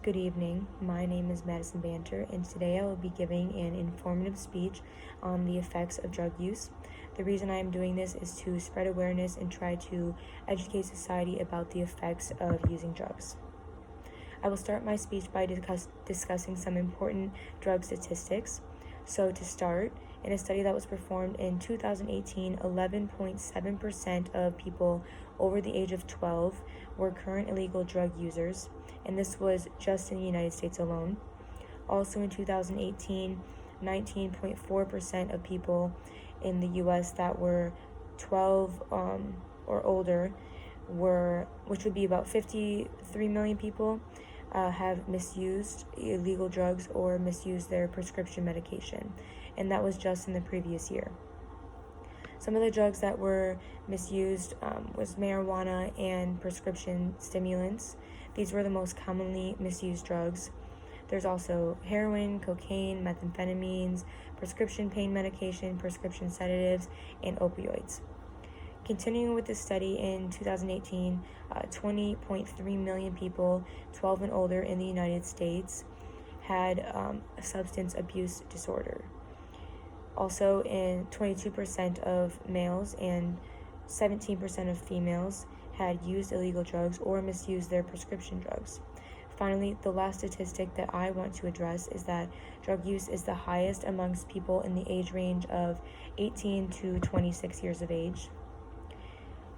Good evening. My name is Madison Banter, and today I will be giving an informative speech on the effects of drug use. The reason I am doing this is to spread awareness and try to educate society about the effects of using drugs. I will start my speech by discussing some important drug statistics. So to start, in a study that was performed in 2018, 11.7% of people over the age of 12 were current illegal drug users, and this was just in the United States alone. Also in 2018, 19.4% of people in the U.S. that were 12 or older which would be about 53 million people, have misused illegal drugs or misused their prescription medication, and that was just in the previous year. Some of the drugs that were misused was marijuana and prescription stimulants. These were the most commonly misused drugs. There's also heroin, cocaine, methamphetamines, prescription pain medication, prescription sedatives, and opioids. Continuing with the study, in 2018, 20.3 million people 12 and older in the United States had a substance abuse disorder. Also, in 22% of males and 17% of females had used illegal drugs or misused their prescription drugs. Finally, the last statistic that I want to address is that drug use is the highest amongst people in the age range of 18 to 26 years of age.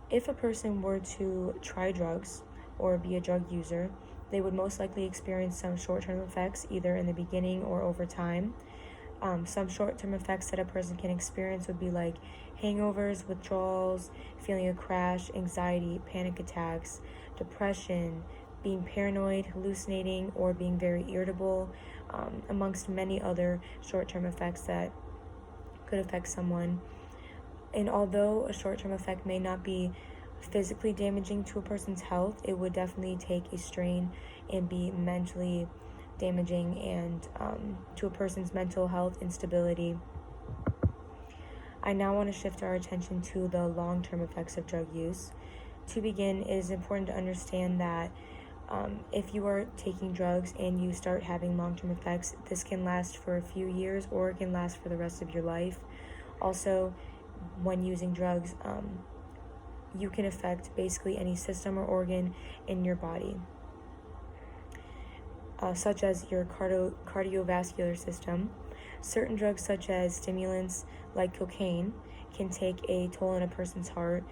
If a person were to try drugs or be a drug user, they would most likely experience some short-term effects either in the beginning or over time. Some short-term effects that a person can experience would be like hangovers, withdrawals, feeling a crash, anxiety, panic attacks, depression, being paranoid, hallucinating, or being very irritable, amongst many other short-term effects that could affect someone. And although a short-term effect may not be physically damaging to a person's health, it would definitely take a strain and be mentally damaging and to a person's mental health and stability. I now want to shift our attention to the long-term effects of drug use. To begin, it is important to understand that if you are taking drugs and you start having long-term effects, this can last for a few years or it can last for the rest of your life. Also, when using drugs, you can affect basically any system or organ in your body, such as your cardiovascular system. Certain drugs, such as stimulants like cocaine, can take a toll on a person's heart.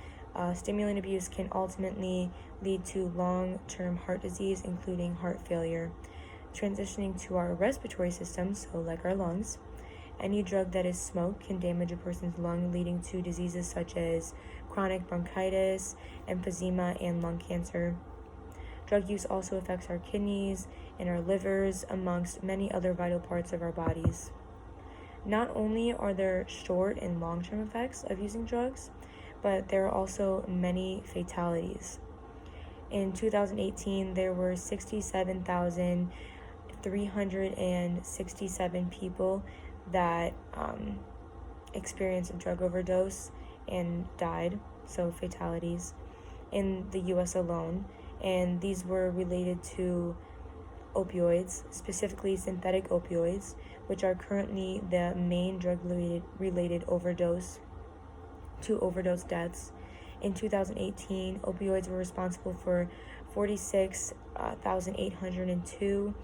Stimulant abuse can ultimately lead to long-term heart disease, including heart failure. Transitioning to our respiratory system, so like our lungs, any drug that is smoked can damage a person's lung, leading to diseases such as chronic bronchitis, emphysema, and lung cancer. Drug use also affects our kidneys and our livers, amongst many other vital parts of our bodies. Not only are there short and long-term effects of using drugs, but there are also many fatalities. In 2018, there were 67,367 people that experienced a drug overdose and died, so fatalities, in the U.S. alone, and these were related to opioids, specifically synthetic opioids, which are currently the main drug-related overdose deaths. In 2018, opioids were responsible for 46,802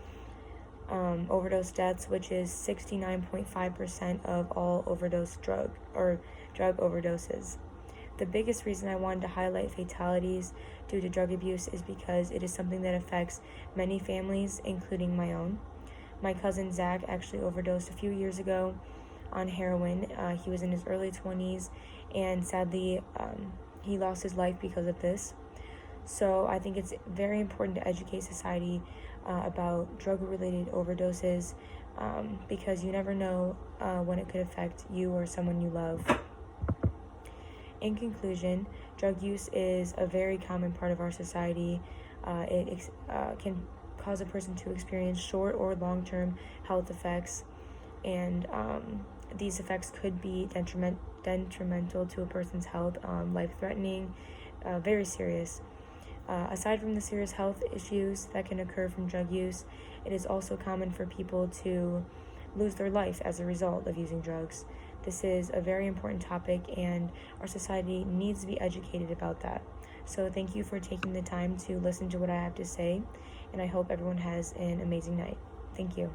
overdose deaths, which is 69.5% of all drug overdoses. The biggest reason I wanted to highlight fatalities due to drug abuse is because it is something that affects many families, including my own. My cousin Zach actually overdosed a few years ago on heroin. He was in his early 20s, and sadly, he lost his life because of this. So I think it's very important to educate society about drug-related overdoses, because you never know when it could affect you or someone you love. In conclusion, drug use is a very common part of our society. It can cause a person to experience short or long-term health effects, and these effects could be detrimental to a person's health, life-threatening, very serious. Aside from the serious health issues that can occur from drug use, it is also common for people to lose their life as a result of using drugs. This is a very important topic, and our society needs to be educated about that. So thank you for taking the time to listen to what I have to say, and I hope everyone has an amazing night. Thank you.